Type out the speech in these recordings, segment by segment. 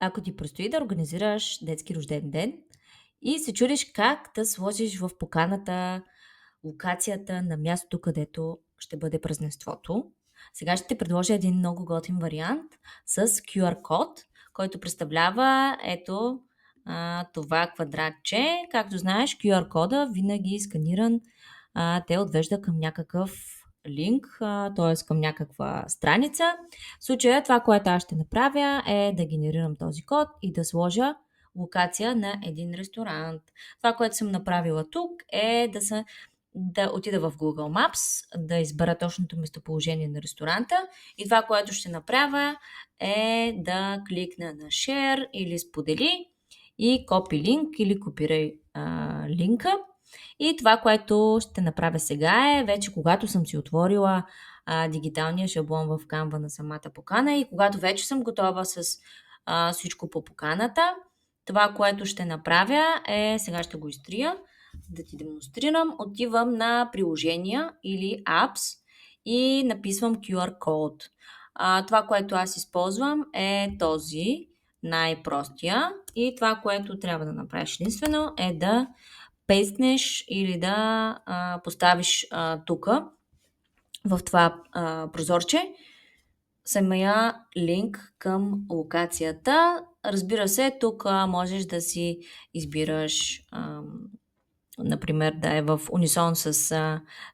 Ако ти предстои да организираш детски рожден ден и се чудиш как да сложиш в поканата локацията на мястото, където ще бъде празненството, сега ще ти предложа един много готин вариант с QR код, който представлява ето това квадратче. Както знаеш, QR кода винаги сканиран те отвежда към някакъв линк, т.е. към някаква страница. В случая това, което аз ще направя е да генерирам този код и да сложа локация на един ресторант. Това, което съм направила тук е да отида в Google Maps, да избера точното местоположение на ресторанта и това, което ще направя е да кликна на Share или сподели и копи линк или копирай линка. И това, което ще направя сега е, вече когато съм си отворила дигиталния шаблон в Canva на самата покана и когато вече съм готова с всичко по поканата, това, което ще направя е, сега ще го изтрия, да ти демонстрирам, отивам на приложения или apps и написвам QR код. Това, което аз използвам е този, най-простия, и това, което трябва да направиш единствено е да пейстнеш или да поставиш тук в това прозорче самия линк към локацията. Разбира се, тук можеш да си избираш например да е в унисон с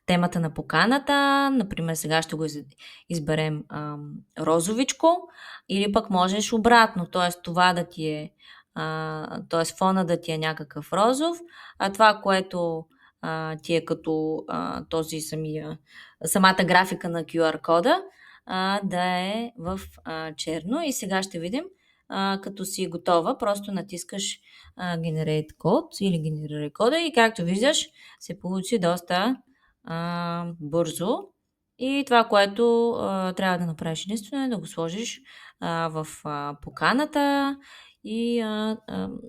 темата на поканата. Например, сега ще го изберем розовичко, или пък можеш обратно, т.е. това да ти е т.е. фона да ти е някакъв розов, а това, което ти е като този самата графика на QR кода, да е в черно. И сега ще видим, като си готова, просто натискаш Generate Code или генерирай кода и както виждаш, се получи доста бързо. И това, което трябва да направиш единствено е да го сложиш в поканата и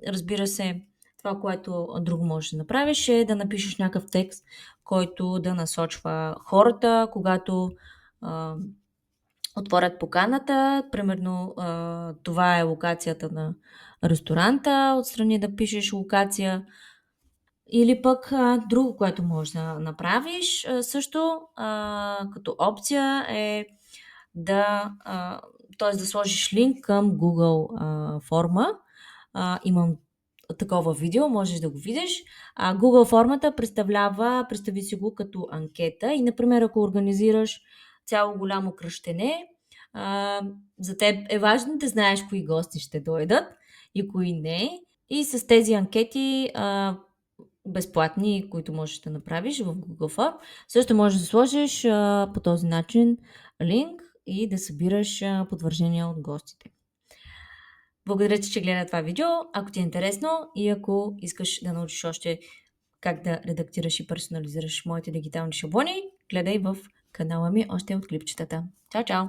разбира се, това, което друго можеш да направиш е да напишеш някакъв текст, който да насочва хората, когато отворят поканата. Примерно това е локацията на ресторанта, отстрани да пишеш локация. Или пък друго, което можеш да направиш също като опция е т.е. да сложиш линк към Google форма. Имам такова видео, можеш да го видиш. Google формата представи си го като анкета и, например, ако организираш цяло голямо кръщене, за теб е важно да знаеш кои гости ще дойдат и кои не. И с тези анкети безплатни, които можеш да направиш в Google Form, също можеш да сложиш по този начин линк и да събираш потвърждения от гостите. Благодаря ти, че гледа това видео. Ако ти е интересно и ако искаш да научиш още как да редактираш и персонализираш моите дигитални шаблони, гледай в канала ми още от клипчетата. Чао, чао!